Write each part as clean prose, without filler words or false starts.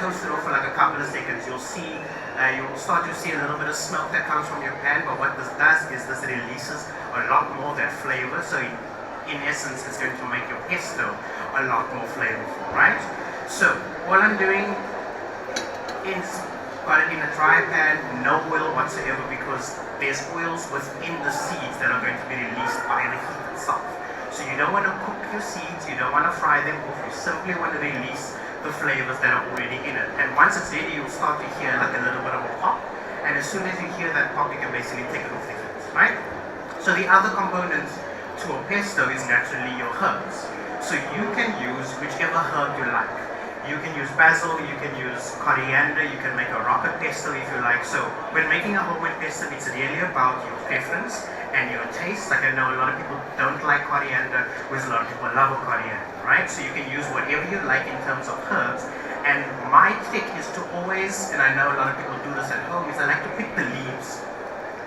toast it off for like a couple of seconds, you'll start to see a little bit of smoke that comes from your pan, but what this does is this releases a lot more of that flavor, so in essence it's going to make your pesto a lot more flavorful, right? So all I'm doing is got it in a dry pan, no oil whatsoever, because there's oils within the seeds that are going to be released by the heat itself. So you don't want to cook your seeds, you don't want to fry them off, you simply want to release the flavors that are already in it. And once it's ready, you'll start to hear like a little bit of a pop, and as soon as you hear that pop, you can basically take it off the heat, right? So the other component to a pesto is naturally your herbs. So you can use whichever herb you like. You can use basil, you can use coriander, you can make a rocket pesto if you like. So when making a homemade pesto, it's really about your preference and your taste. Like I know a lot of people don't like coriander, whereas a lot of people love coriander, right? So you can use whatever you like in terms of herbs. And my trick is to always, and I know a lot of people do this at home, is I like to pick the leaves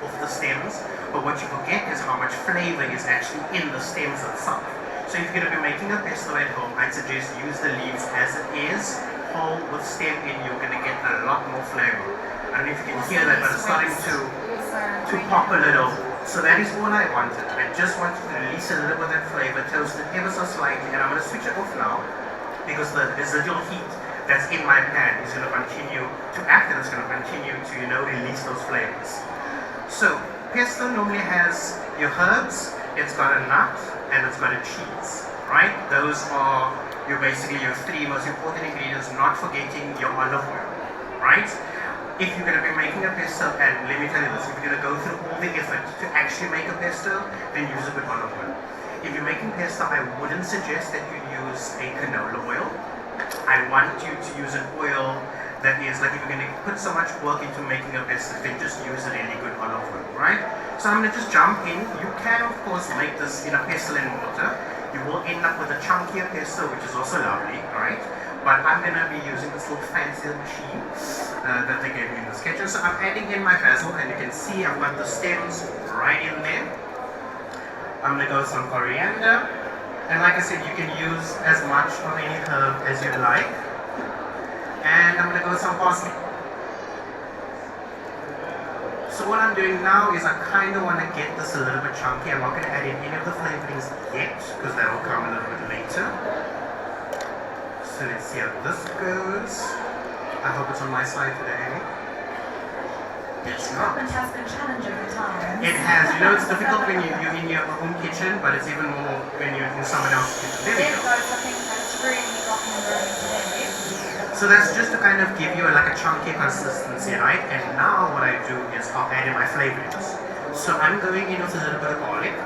off the stems. But what you forget is how much flavor is actually in the stems itself. So if you're going to be making a pesto at home, I'd suggest use the leaves as it is, whole with stem in, you're going to get a lot more flavor. I don't know if you can hear that, but it's starting to pop a little. So that is all I wanted. I just wanted to release a little bit of that flavor, toast it ever so slightly, and I'm going to switch it off now, because the residual heat that's in my pan is going to continue to act, and it's going to continue to, release those flavors. So pesto normally has your herbs, it's got a nut, and it's got a cheese, right? Those are basically your three most important ingredients, not forgetting your olive oil, right? If you're going to be making a pesto, and let me tell you this, if you're going to go through all the effort to actually make a pesto, then use a good olive oil. If you're making pesto, I wouldn't suggest that you use a canola oil. I want you to use an oil that is, like if you're going to put so much work into making a pesto, then just use a really good olive oil, right? So I'm going to just jump in. You can, of course, make this in a pestle and mortar. You will end up with a chunkier pesto, which is also lovely, right? But I'm going to be using this little fancy machine that they gave me in this kitchen. So I'm adding in my basil, and you can see I've got the stems right in there. I'm going to go with some coriander. And like I said, you can use as much of any herb as you like. And I'm going to go with some parsley. So what I'm doing now is I kind of want to get this a little bit chunky. I'm not going to add in any of the flavorings yet, because that will come a little bit later. So let's see how this goes. I hope it's on my side today. It's not. It has been challenging at times. It has. It's difficult when you're in your own kitchen, but it's even more when you're in someone else's kitchen. There we go. I think that's really rocking and rolling today. So that's just to kind of give you like a chunky consistency, right? And now what I do is I'll add in my flavorings. So I'm going in with a little bit of garlic,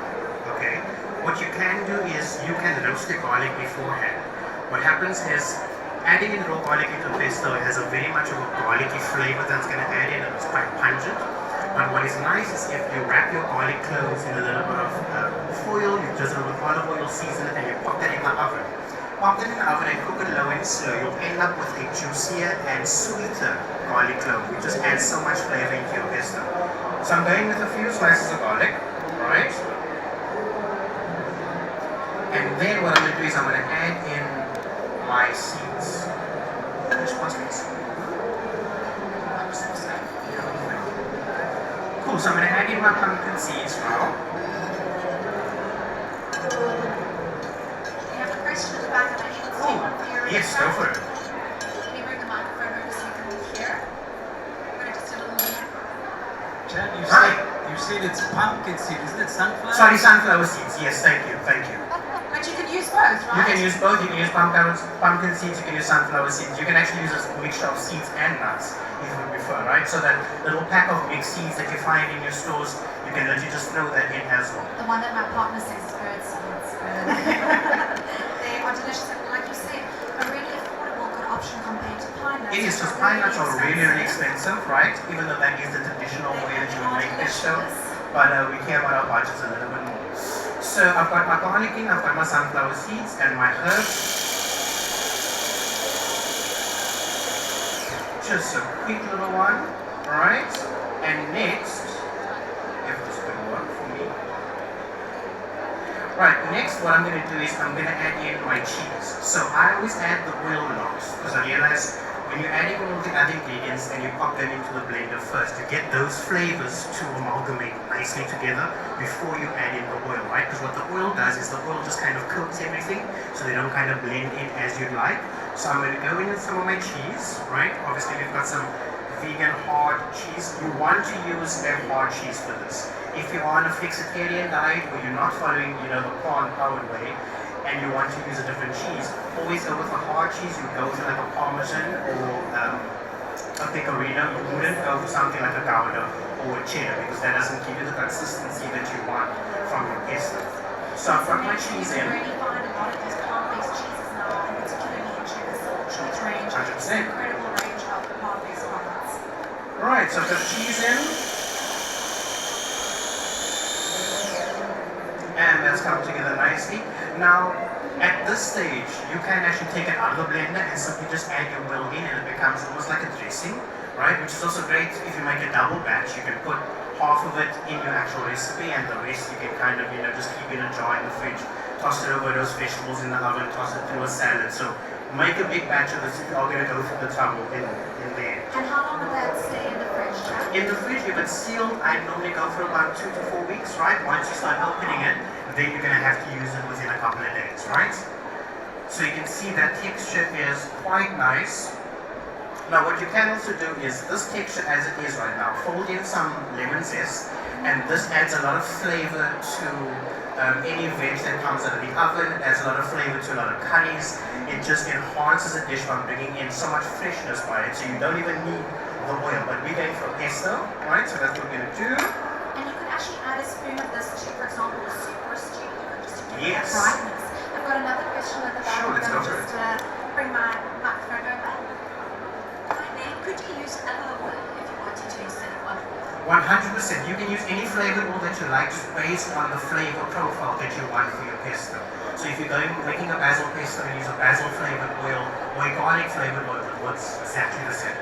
okay? What you can do is you can roast the garlic beforehand. What happens is adding in raw garlic into pesto has a very much of a garlicky flavor that's going to add in, and it's quite pungent. But what is nice is if you wrap your garlic cloves in a little bit of foil, you just a little bit of olive oil, season it, and you pop that in the oven. Pop it in the oven and cook it low and slow. You'll end up with a juicier and sweeter garlic clove, which just adds so much flavor into your pesto. So I'm going with a few slices of garlic, right? And then what I'm going to do is I'm going to add in my seeds. Cool, so I'm going to add in my pumpkin seeds now. Yes, go for it. Can you bring the microphone over so you can hear? We're going to just a little more. Chad, you said it's pumpkin seed, isn't it sunflower? Sorry, sunflower seeds. Yes, thank you. But you can use both, right? You can use both. You can use pumpkin seeds, you can use sunflower seeds. You can actually use a mixture of seeds and nuts if you would prefer, right? So that little pack of mixed seeds that you find in your stores, you can literally just throw that in as well. The one that my partner says is bird seeds. They are delicious, and like you said, a really affordable, good option compared to pine nuts. It is, because pine nuts are really, really expensive, right? Even though that is the traditional way that you would make pesto. But we care about our budgets a little bit more. So I've got my garlic in, I've got my sunflower seeds and my herbs. Just a quick little one, right? And next, if this will work for me. Right, next what I'm going to do is I'm going to add in my cheese. So I always add the oil last, because I realize when you're adding all the other ingredients and you pop them into the blender first to get those flavors to amalgamate nicely together before you add in the oil, right? Because what the oil does is the oil just kind of coats everything so they don't kind of blend in as you'd like. So I'm going to go in with some of my cheese, right? Obviously we've got some vegan hard cheese. You want to use a hard cheese for this. If you're on a flexitarian diet or you're not following, the plant-powered way, and you want to use a different cheese, always go with a hard cheese. You go for like a Parmesan or a pecorino. You wouldn't go for something like a Gouda or a cheddar because that doesn't give you the consistency that you want from your pesto. So I've got my cheese in. You really find a lot of these plant-based cheeses now, and particularly in Checkers cheese range. 100%. Incredible range of plant-based products. Right, so I've got cheese in. And that's come together nicely. Now, at this stage, you can actually take it out of the blender and simply just add your oil in and it becomes almost like a dressing, right? Which is also great if you make a double batch. You can put half of it in your actual recipe and the rest you can kind of, just keep in a jar in the fridge, toss it over those vegetables in the oven, toss it through a salad. So make a big batch of this if you're going to go for the trouble in there. And how long will that stay in the fridge, Jack? In the fridge, if it's sealed, I normally go for about 2 to 4 weeks, right? Once you start opening it, then you're going to have to use it within a couple of days, right? So you can see that texture is quite nice. Now what you can also do is this texture as it is right now, fold in some lemon zest, and this adds a lot of flavor to any veg that comes out of the oven. It adds a lot of flavor to a lot of curries. It just enhances a dish by bringing in so much freshness by it, so you don't even need the oil. But we're going for pesto, right? So that's what we're going to do. And you could actually add a spoon of this to, for example, a soup or a stew, just to give Yes. it that brightness. I've got another question at the back. Sure, let's I'm go for going to just bring my microphone over. Hi there. Could you use olive oil if you wanted to instead of olive oil? 100%. You can use any flavored oil that you like, just based on the flavor profile that you want for your pesto. So if you're making a basil pesto and use a basil flavored oil or a garlic flavored oil, it works exactly the same.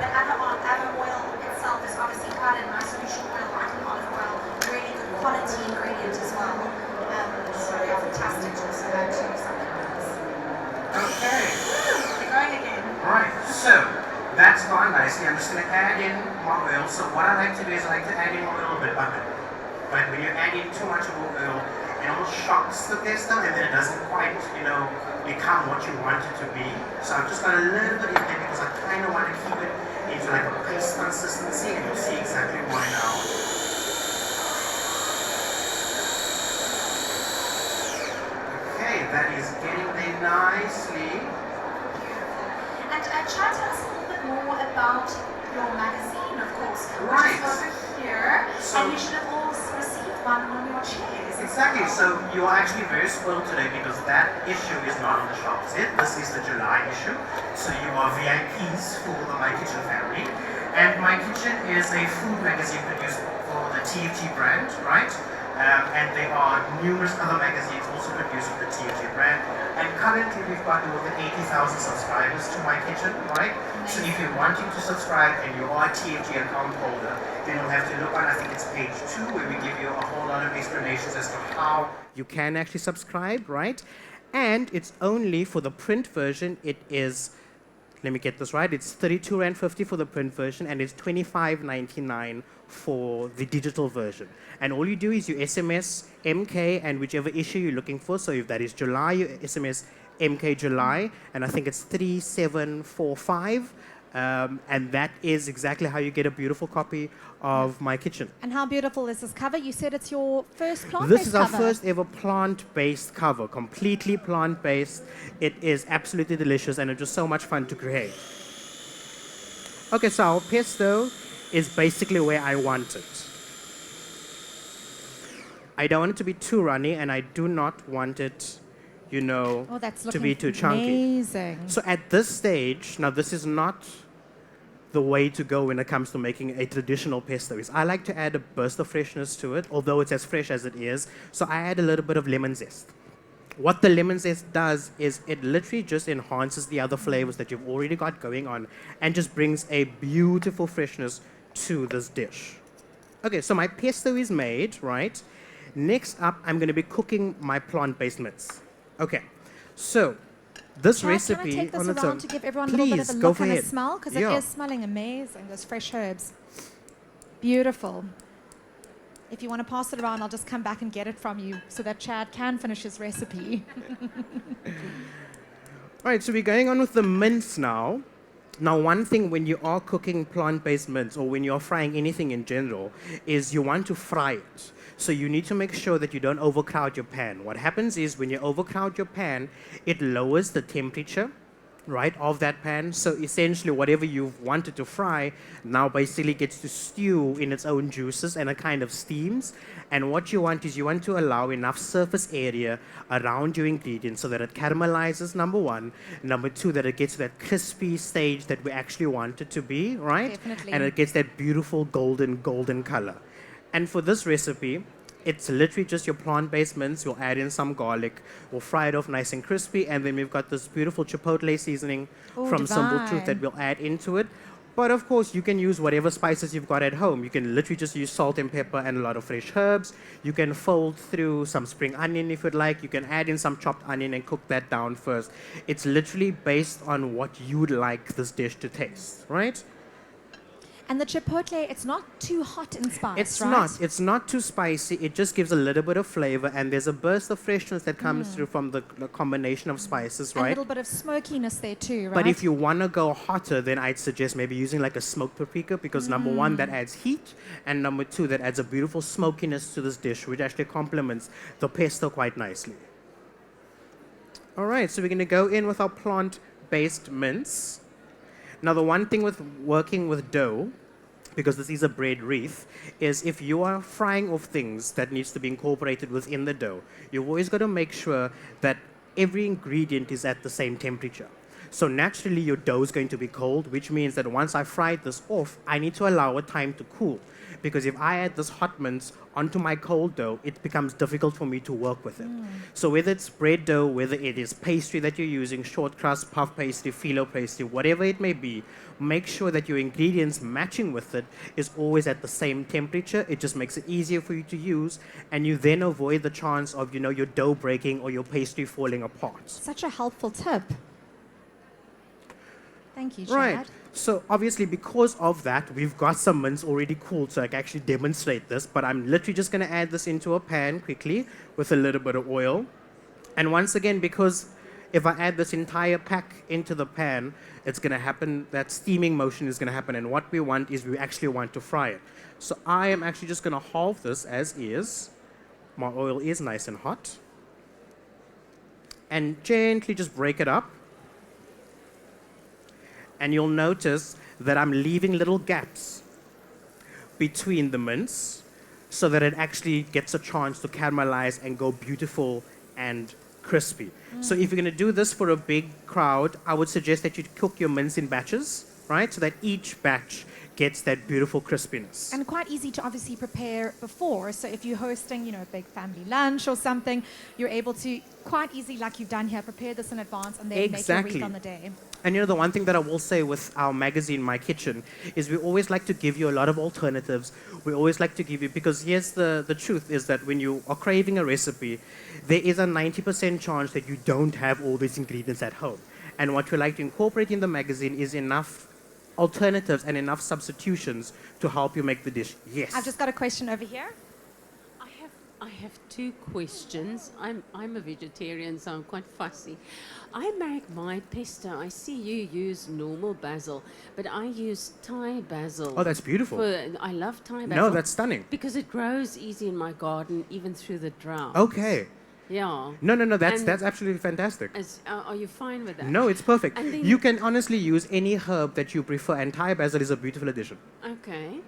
The other oil itself is obviously quite a nice solution oil, like an olive oil, really good quality ingredient as well. So they're fantastic to also add to something like this. Okay. We're going again. Right, so that's gone nicely. I'm just going to add in my oil. So what I like to do is I like to add in a little bit of it. But when you add in too much of oil, it almost shocks the pesto and then it doesn't quite, become what you want it to be. So I've just got a little bit in there because I kind of want to keep it into like a paste consistency, and you'll see exactly why now. Okay, that is getting there nicely. And try to tell us a little bit more about your magazine, of course, Right. which is over here, So- and you should have all received one on your chairs. Exactly, so you are actually very spoiled today because that issue is not on the shelves yet. This is the July issue, so you are VIPs for the MyKitchen family. And MyKitchen is a food magazine produced for the TFG brand, right? And there are numerous other magazines also produced with the TFG brand. And currently we've got more than 80,000 subscribers to MyKitchen, right? So if you're wanting to subscribe and you are a TFG account holder, then you'll have to look on, I think it's page 2, where we give you a whole lot of explanations as to how you can actually subscribe, right? And it's only for the print version, it is, let me get this right, it's R32.50 for the print version and it's $25.99 for the digital version. And all you do is you SMS MK and whichever issue you're looking for. So if that is July, you SMS MK July, and I think it's 3745. And that is exactly how you get a beautiful copy of MyKitchen. And how beautiful is this cover? You said it's your first plant-based This is our cover. first ever plant-based cover, completely plant-based. It is absolutely delicious and it was so much fun to create. Okay, so our pesto is basically where I want it. I don't want it to be too runny and I do not want it, Oh, that's to be looking too chunky. amazing. So at this stage, now this is not the way to go when it comes to making a traditional pesto. Is I like to add a burst of freshness to it, although it's as fresh as it is. So I add a little bit of lemon zest. What the lemon zest does is it literally just enhances the other flavors that you've already got going on and just brings a beautiful freshness to this dish. Okay, so my pesto is made, right? Next up, I'm going to be cooking my plant-based mince. Okay, so Chad, can I recipe take this on its own. around to give everyone a little bit of Please, a go look for and a it. smell? Because Yeah. it is smelling amazing, those fresh herbs. Beautiful. If you want to pass it around, I'll just come back and get it from you so that Chad can finish his recipe. All right, so we're going on with the mince now. Now, one thing when you are cooking plant-based mince or when you're frying anything in general is you want to fry it. So you need to make sure that you don't overcrowd your pan. What happens is when you overcrowd your pan, it lowers the temperature, right, of that pan. So essentially whatever you've wanted to fry now basically gets to stew in its own juices and it kind of steams. And what you want is you want to allow enough surface area around your ingredients so that it caramelizes, number one. Number two, that it gets to that crispy stage that we actually want it to be, right? Definitely. And it gets that beautiful golden color. And for this recipe, it's literally just your plant-based mince. You'll add in some garlic. We'll fry it off nice and crispy. And then we've got this beautiful chipotle seasoning Oh, from Simple divine. Truth that we'll add into it. But of course, you can use whatever spices you've got at home. You can literally just use salt and pepper and a lot of fresh herbs. You can fold through some spring onion if you'd like. You can add in some chopped onion and cook that down first. It's literally based on what you'd like this dish to taste, right? And the chipotle, it's not too hot in spice, It's right? not. It's not too spicy. It just gives a little bit of flavor, and there's a burst of freshness that comes through from the combination of spices, And a right? little bit of smokiness there too, right? But if you want to go hotter, then I'd suggest maybe using like a smoked paprika because number one, that adds heat, and number two, that adds a beautiful smokiness to this dish, which actually complements the pesto quite nicely. All right, so we're going to go in with our plant-based mince. Now, the one thing with working with dough, because this is a bread wreath, is if you are frying off things that needs to be incorporated within the dough, you've always got to make sure that every ingredient is at the same temperature. So naturally, your dough is going to be cold, which means that once I fried this off, I need to allow it time to cool. Because if I add this hot mince onto my cold dough, it becomes difficult for me to work with it. So whether it's bread dough, whether it is pastry that you're using, short crust, puff pastry, phyllo pastry, whatever it may be, make sure that your ingredients matching with it is always at the same temperature. It just makes it easier for you to use, and you then avoid the chance of, your dough breaking or your pastry falling apart. Such a helpful tip. Thank you, Chad. Right. So obviously, because of that, we've got some mince already cooled, so I can actually demonstrate this. But I'm literally just going to add this into a pan quickly with a little bit of oil. And once again, because if I add this entire pack into the pan, it's going to happen, that steaming motion is going to happen. And what we want is we actually want to fry it. So I am actually just going to halve this as is. My oil is nice and hot. And gently just break it up. And you'll notice that I'm leaving little gaps between the mince so that it actually gets a chance to caramelize and go beautiful and crispy. So if you're going to do this for a big crowd, I would suggest that you cook your mince in batches, right? So that each batch gets that beautiful crispiness. And quite easy to obviously prepare before. So if you're hosting, a big family lunch or something, you're able to quite easily, like you've done here, prepare this in advance and then make your Exactly. wreath on the day. And the one thing that I will say with our magazine, MyKitchen, is we always like to give you a lot of alternatives. We always like to give you, because here's the truth, is that when you are craving a recipe, there is a 90% chance that you don't have all these ingredients at home. And what we like to incorporate in the magazine is enough alternatives and enough substitutions to help you make the dish. Yes. I've just got a question over here. I have two questions. I'm a vegetarian, so I'm quite fussy. I make my pesto. I see you use normal basil, but I use Thai basil. Oh, that's beautiful. I love Thai basil. No, that's stunning. because it grows easy in my garden, even through the drought. Okay. Yeah. No, that's And- absolutely fantastic. Are you fine with that? No, it's perfect. And then- You can honestly use any herb that you prefer, and Thai basil is a beautiful addition. Okay.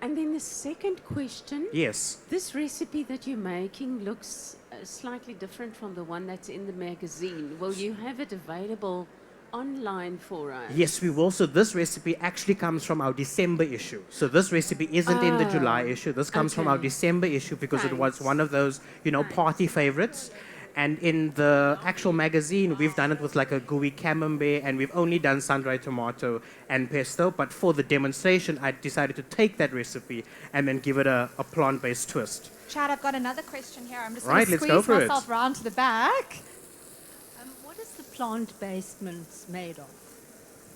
And then the second question. Yes. This recipe that you're making looks slightly different from the one that's in the magazine. Will you have it available online for us? Yes, we will. So this recipe actually comes from our December issue. So this recipe isn't in the July issue. This comes from our okay. December issue because it was Thanks. one of those, party favorites. And in the actual magazine, we've done it with like a gooey camembert, and we've only done sun-dried tomato and pesto. But for the demonstration, I decided to take that recipe and then give it a plant-based twist. Chad, I've got another question here. I'm just Right, going to let's go squeeze for it. myself round to the back. What is the plant-based mince made of?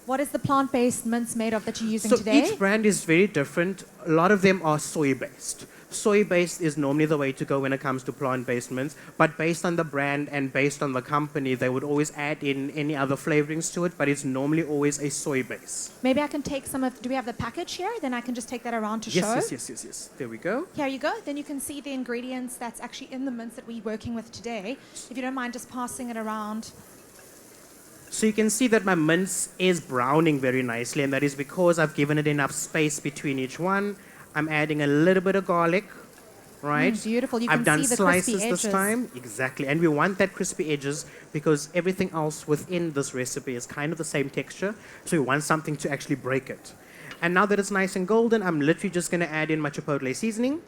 What is the plant-based mince made of that you're using So today? each brand is very different. A lot of them are soy-based. Soy-based is normally the way to go when it comes to plant-based mince, but based on the brand and based on the company, they would always add in any other flavorings to it, but it's normally always a soy base. Maybe I can take some of, do we have the package here? Then I can just take that around to show. Yes. There we go. Here you go. Then you can see the ingredients that's actually in the mince that we're working with today. If you don't mind just passing it around. So you can see that my mince is browning very nicely, and that is because I've given it enough space between each one. I'm adding a little bit of garlic, right? Beautiful. You I've can done see the crispy slices this edges. time. Exactly. And we want that crispy edges because everything else within this recipe is kind of the same texture. So we want something to actually break it. And now that it's nice and golden, I'm literally just going to add in my chipotle seasoning.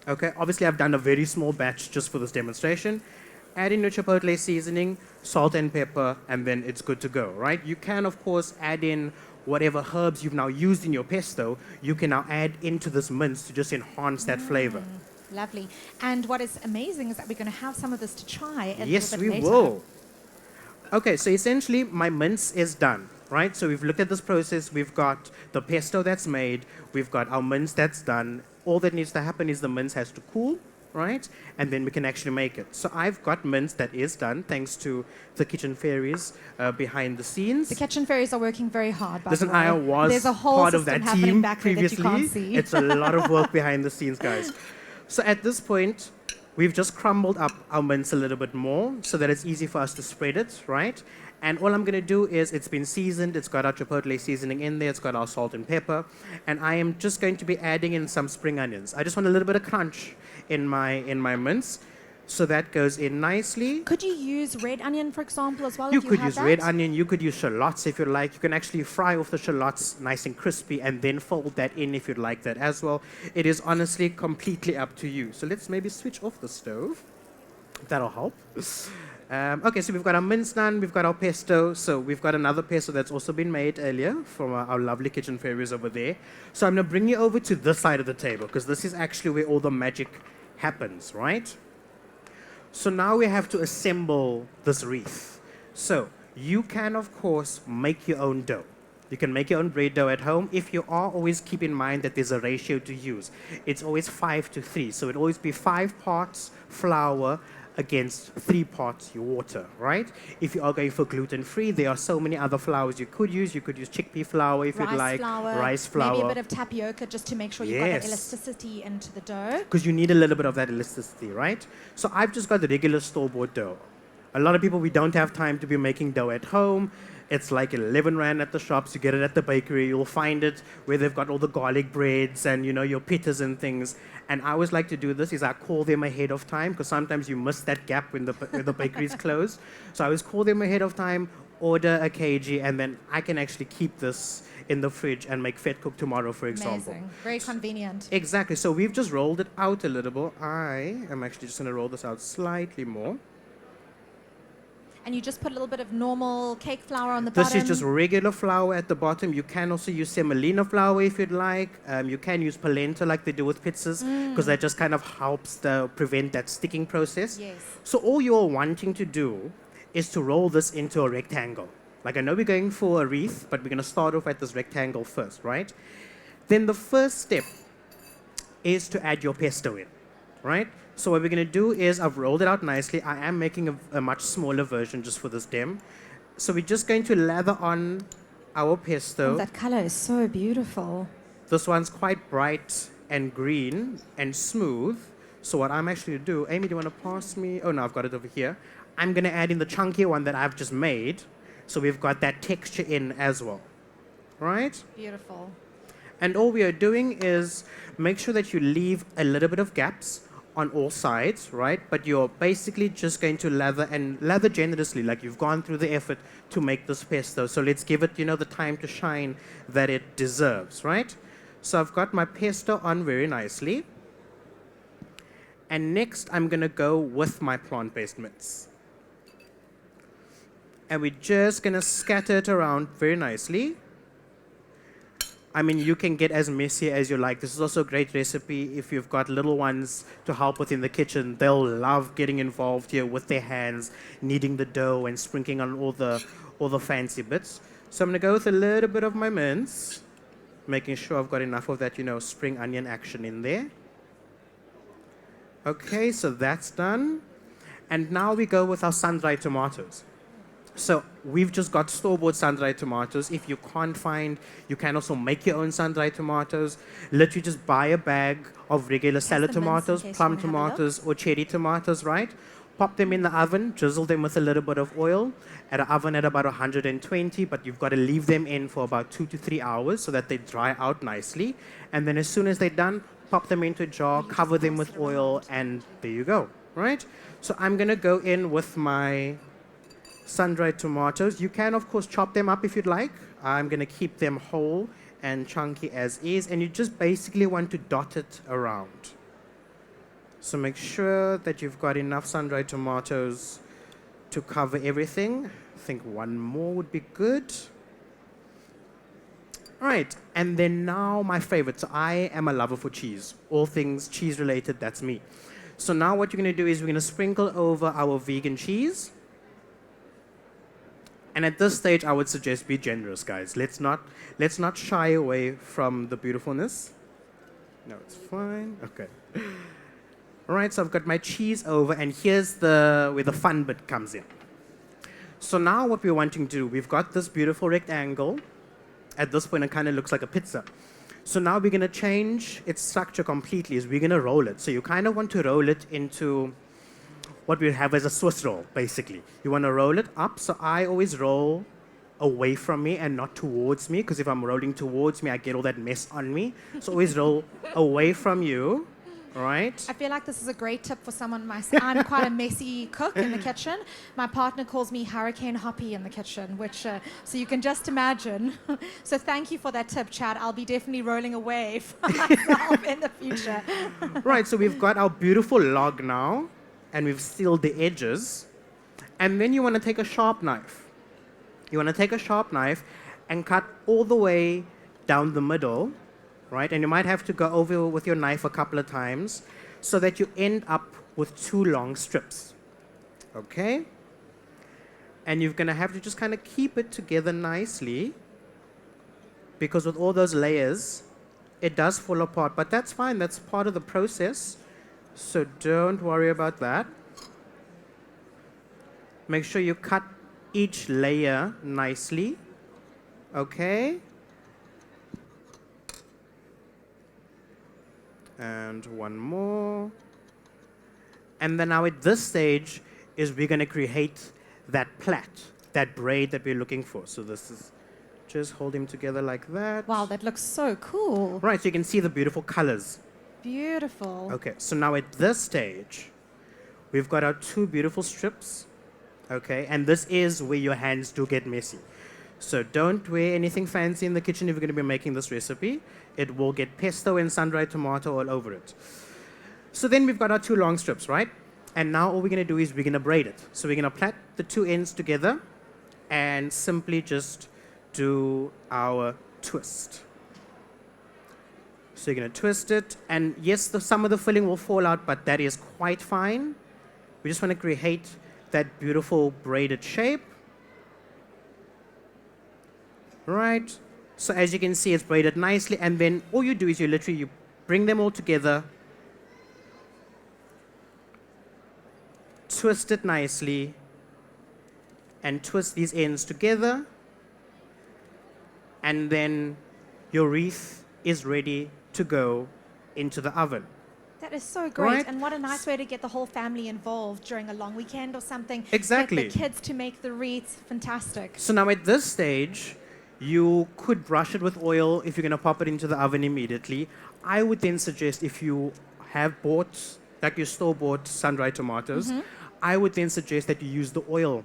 Okay, obviously I've done a very small batch just for this demonstration. Add in your chipotle seasoning, salt and pepper, and then it's good to go, right? You can, of course, add in whatever herbs you've now used in your pesto. You can now add into this mince to just enhance that flavor. Lovely. And what is amazing is that we're going to have some of this to try a Yes, little we bit later. will. Okay, so essentially my mince is done, right? So we've looked at this process. We've got the pesto that's made. We've got our mince that's done. All that needs to happen is the mince has to cool, right? And then we can actually make it. So I've got mince that is done thanks to the kitchen fairies behind the scenes. The kitchen fairies are working very hard, by Listen, the way. I was There's a whole part of system that happening team back there that you previously. can't see. It's a lot of work behind the scenes, guys. So at this point, we've just crumbled up our mince a little bit more so that it's easy for us to spread it, right? And all I'm going to do is, it's been seasoned, it's got our chipotle seasoning in there, it's got our salt and pepper, and I am just going to be adding in some spring onions. I just want a little bit of crunch in my mince, so that goes in nicely. Could you use red onion, for example, as well? You if could have use that? red onion, you could use shallots if you like. You can actually fry off the shallots nice and crispy and then fold that in if you'd like that as well. It is honestly completely up to you. So let's maybe switch off the stove. That'll help. Okay, so we've got our mince done, we've got our pesto. So we've got another pesto that's also been made earlier from our lovely kitchen fairies over there. So I'm going to bring you over to this side of the table because this is actually where all the magic happens, right? So now we have to assemble this wreath. So you can, of course, make your own dough. You can make your own bread dough at home. If you are, always keep in mind that there's a ratio to use. It's always 5:3. So it'll always be 5 parts flour against 3 parts your water, right? If you are going for gluten-free, there are so many other flours you could use. You could use chickpea flour if you'd like, rice flour. Maybe a bit of tapioca just to make sure you've got that Yes. elasticity into the dough. Because you need a little bit of that elasticity, right? So I've just got the regular store-bought dough. A lot of people, we don't have time to be making dough at home. It's like 11 Rand at the shops. You get it at the bakery. You'll find it where they've got all the garlic breads and, you know, your pittas and things. And I always like to do this is I call them ahead of time because sometimes you miss that gap when the bakery's closed. So I always call them ahead of time, order a kg, and then I can actually keep this in the fridge and make fat cook tomorrow, for example. Amazing. Very convenient. Exactly. So we've just rolled it out a little bit. I am actually just going to roll this out slightly more. And you just put a little bit of normal cake flour on the This bottom. is just regular flour at the bottom. You can also use semolina flour if you'd like. You can use polenta like they do with pizzas because that just kind of helps prevent that sticking process. Yes. So all you're wanting to do is to roll this into a rectangle. Like I know we're going for a wreath, but we're going to start off at this rectangle first, right? Then the first step is to add your pesto in, right? So what we're going to do is I've rolled it out nicely. I am making a much smaller version just for this dem. So we're just going to lather on our pesto. Oh, that color is so beautiful. This one's quite bright and green and smooth. So what I'm actually going to do, Amy, do you want to pass me? Oh, no, I've got it over here. I'm going to add in the chunkier one that I've just made. So we've got that texture in as well, right? Beautiful. And all we are doing is make sure that you leave a little bit of gaps on all sides, right? But you're basically just going to lather and lather generously, like you've gone through the effort to make this pesto. So let's give it, you know, the time to shine that it deserves, right? So I've got my pesto on very nicely. And next I'm gonna go with my plant-based mince. And we're just gonna scatter it around very nicely. I mean, you can get as messy as you like. This is also a great recipe if you've got little ones to help with in the kitchen. They'll love getting involved here with their hands, kneading the dough and sprinkling on all the fancy bits. So I'm going to go with a little bit of my mince, making sure I've got enough of that, spring onion action in there. Okay, so that's done. And now we go with our sun-dried tomatoes. So we've just got store-bought sun-dried tomatoes. If you can't find, you can also make your own sun-dried tomatoes. Literally just buy a bag of regular salad the mince in tomatoes, case you plum wanna have a look. tomatoes, or cherry tomatoes, right? Pop them in the oven, drizzle them with a little bit of oil at an oven at about 120, but you've got to leave them in for about 2 to 3 hours so that they dry out nicely. And then as soon as they're done, pop them into a jar, cover them with oil, and there you go, right? So I'm going to go in with my sun-dried tomatoes. You can, of course, chop them up if you'd like. I'm going to keep them whole and chunky as is, and you just basically want to dot it around. So make sure that you've got enough sun-dried tomatoes to cover everything. I think one more would be good. All right, and then now my favorite. So I am a lover for cheese. All things cheese-related, that's me. So now what you're going to do is we're going to sprinkle over our vegan cheese. And at this stage, I would suggest be generous, guys. Let's not shy away from the beautifulness. No, it's fine. Okay. All right, so I've got my cheese over, and here's where the fun bit comes in. So now what we're wanting to do, we've got this beautiful rectangle. At this point, it kind of looks like a pizza. So now we're going to change its structure completely. We're going to roll it. So you kind of want to roll it into what we have as a Swiss roll, basically. You want to roll it up. So I always roll away from me and not towards me, because if I'm rolling towards me, I get all that mess on me. So always roll away from you. Right. I feel like this is a great tip for someone. I'm quite a messy cook in the kitchen. My partner calls me Hurricane Hoppy in the kitchen, which so you can just imagine. So thank you for that tip, Chad. I'll be definitely rolling away from myself in the future. Right. So we've got our beautiful log now, and we've sealed the edges. And then you want to take a sharp knife. You want to take a sharp knife and cut all the way down the middle. Right? And you might have to go over with your knife a couple of times so that you end up with 2 long strips. Okay? And you're going to have to just kind of keep it together nicely, because with all those layers, it does fall apart. But that's fine. That's part of the process. So don't worry about that. Make sure you cut each layer nicely. Okay? And one more. And then now at this stage is we're going to create that plait, that braid that we're looking for. So this is just hold them together like that. Wow, that looks so cool. Right, so you can see the beautiful colors. Beautiful. Okay, so now at this stage, we've got our 2 beautiful strips. Okay, and this is where your hands do get messy. So don't wear anything fancy in the kitchen if you're going to be making this recipe. It will get pesto and sun-dried tomato all over it. So then we've got our 2 long strips, right? And now all we're going to do is we're going to braid it. So we're going to plait the 2 ends together and simply just do our twist. So you're going to twist it. And yes, some of the filling will fall out, but that is quite fine. We just want to create that beautiful braided shape. Right, so as you can see, it's braided nicely, and then all you do is you bring them all together, twist it nicely, and twist these ends together, and then your wreath is ready to go into the oven. That is so great. Right. And what a nice way to get the whole family involved during a long weekend or something. Exactly. Get the kids to make the wreaths. Fantastic. So now at this stage, you could brush it with oil if you're going to pop it into the oven immediately. I would then suggest, if you have bought, like your store-bought sun-dried tomatoes, I would then suggest that you use the oil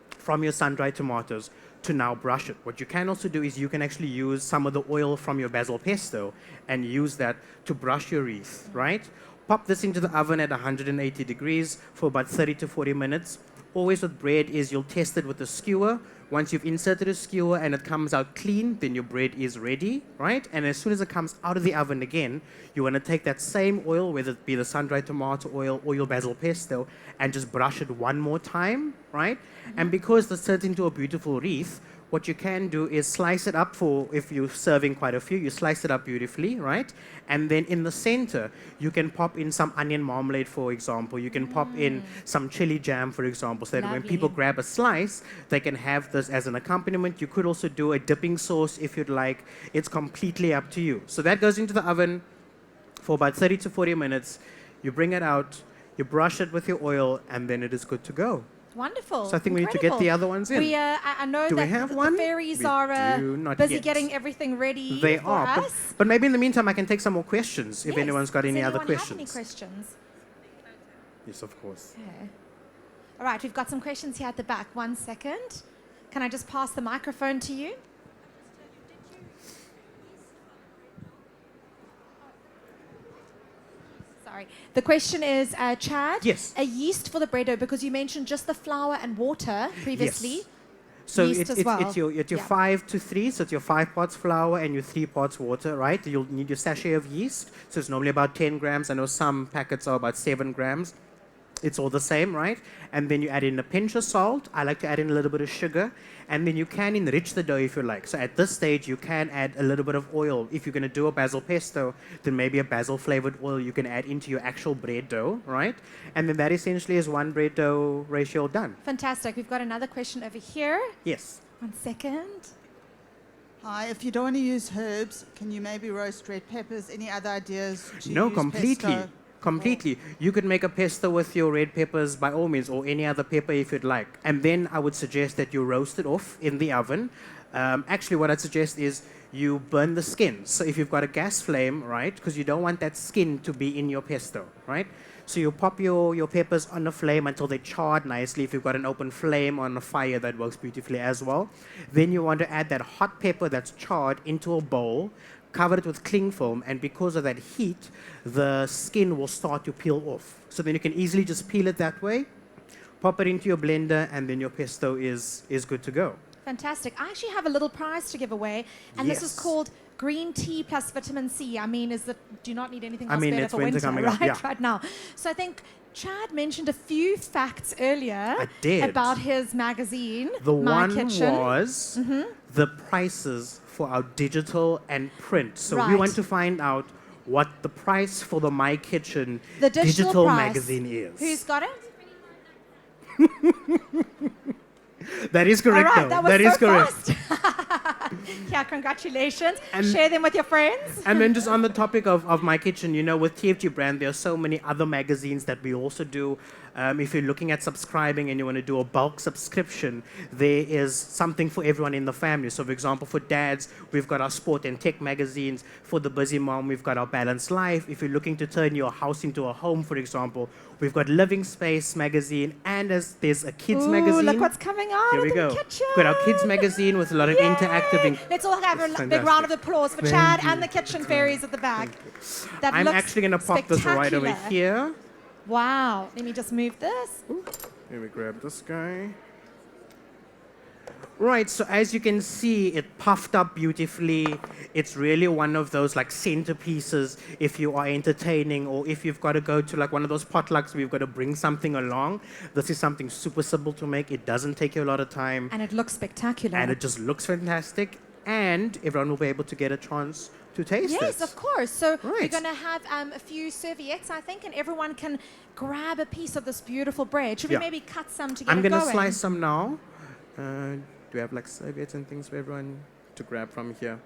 from your sun-dried tomatoes to now brush it. What you can also do is you can actually use some of the oil from your basil pesto and use that to brush your wreath, right? Pop this into the oven at 180 degrees for about 30 to 40 minutes. always with bread is you'll test it with a skewer. Once you've inserted a skewer and it comes out clean, then your bread is ready, right? And as soon as it comes out of the oven again, you want to take that same oil, whether it be the sun-dried tomato oil or your basil pesto, and just brush it one more time, right? And because this turns into a beautiful wreath, what you can do is slice it up for, if you're serving quite a few, you slice it up beautifully, right? And then in the center, you can pop in some onion marmalade, for example. You can pop in some chili jam, for example, so that when Lovely. people grab a slice, they can have this as an accompaniment. You could also do a dipping sauce if you'd like. It's completely up to you. So that goes into the oven for about 30 to 40 minutes. You bring it out, you brush it with your oil, and then it is good to go. Wonderful. So I think we need to get the other ones in. I know Do we that have the one? fairies We are do not busy yet. getting everything ready They for are. us. But maybe in the meantime, I can take some more questions if Yes. anyone's got Does any other anyone have questions. any questions? Yes, of course. Okay. All right, we've got some questions here at the back. 1 second. Can I just pass the microphone to you? Sorry. The question is, Chad, Yes. a yeast for the bread dough, because you mentioned just the flour and water previously. Yes. So Yeast it's, as it's, well. it's your Yeah. 5 to 3, so it's your 5 parts flour and your 3 parts water, right? You'll need your sachet of yeast, so it's normally about 10 grams. I know some packets are about 7 grams. It's all the same, right? And then you add in a pinch of salt. I like to add in a little bit of sugar. And then you can enrich the dough if you like. So at this stage, you can add a little bit of oil. If you're going to do a basil pesto, then maybe a basil flavored oil you can add into your actual bread dough, right? And then that essentially is one bread dough ratio done. Fantastic. We've got another question over here. Yes. 1 second. Hi, if you don't want to use herbs, can you maybe roast red peppers? Any other ideas to No, use completely. pesto? Completely. You could make a pesto with your red peppers by all means, or any other pepper if you'd like. And then I would suggest that you roast it off in the oven. Actually, what I'd suggest is you burn the skin. So if you've got a gas flame, right, because you don't want that skin to be in your pesto, right? So you pop your peppers on the flame until they charred nicely. If you've got an open flame on a fire, that works beautifully as well. Then you want to add that hot pepper that's charred into a bowl, cover it with cling film, and because of that heat, the skin will start to peel off. So then you can easily just peel it that way, pop it into your blender, and then your pesto is good to go. Fantastic. I actually have a little prize to give away, and this is Yes. called green tea plus vitamin C. I mean, do you not need anything else I mean, better it's for winter winter, coming right? up, yeah. Right now. So I think Chad mentioned a few facts earlier I did. about his magazine, The one MyKitchen. was the prices for our digital and print. So we Right. want to find out what the price for the MyKitchen The digital price. magazine is. Who's got it? That is correct, All right, though. that was is so correct. fast. Yeah, congratulations. And- Share them with your friends. And then just on the topic of MyKitchen, you know, with TFG brand, there are so many other magazines that we also do. If you're looking at subscribing and you want to do a bulk subscription, there is something for everyone in the family. So, for example, for dads, we've got our sport and tech magazines. For the busy mom, we've got our balanced life. If you're looking to turn your house into a home, for example, we've got Living Space magazine, and there's a kids Ooh, magazine. look what's coming out Here of we the go. kitchen. We've got our kids magazine with a lot of Yay! interactive. Let's all have a It's big round of fantastic. applause for Thank Chad you. and the kitchen fairies at the back. That I'm looks actually going to pop this right over spectacular. here. Wow. Let me just move this. Let me grab this guy. Right, so as you can see, it puffed up beautifully. It's really one of those like centerpieces if you are entertaining, or if you've got to go to like one of those potlucks where you've got to bring something along. This is something super simple to make. It doesn't take you a lot of time, And it looks spectacular. and it just looks fantastic. And everyone will be able to get a chance to taste it. Yes, of course. So we're Right. going to have a few serviettes, I think, and everyone can grab a piece of this beautiful bread. Should we Yeah. maybe cut some to get I'm it going to going? slice some now. Do we have like serviettes and things for everyone to grab from here?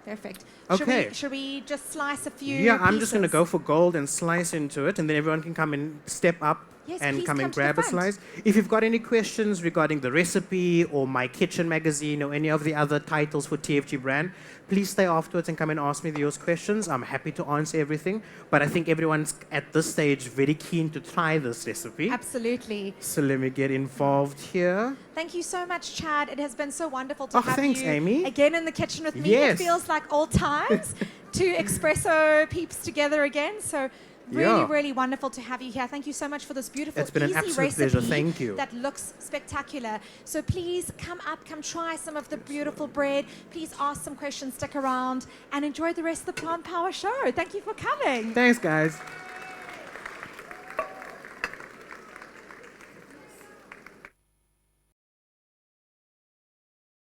Perfect. Okay. Should we just slice a few Yeah, I'm just going to pieces? go for gold and slice into it, and then everyone can come and step up Yes, and please come and come to the grab a front. slice. If you've got any questions regarding the recipe or MyKitchen magazine or any of the other titles for TFG brand, please stay afterwards and come and ask me those questions. I'm happy to answer everything, but I think everyone's at this stage very keen to try this recipe. Absolutely. So let me get involved here. Thank you so much, Chad. It has been so wonderful to Oh, have thanks, you Amy. again in the kitchen with me. Yes. It feels like old times. Two espresso peeps together again. So Really, Yeah. really wonderful to have you here. Thank you so much for this beautiful, It's been an easy absolute recipe pleasure. Thank you. that looks spectacular. So please come up, come try some of the beautiful bread. Please ask some questions, stick around, and enjoy the rest of the Plant Power show. Thank you for coming. Thanks, guys.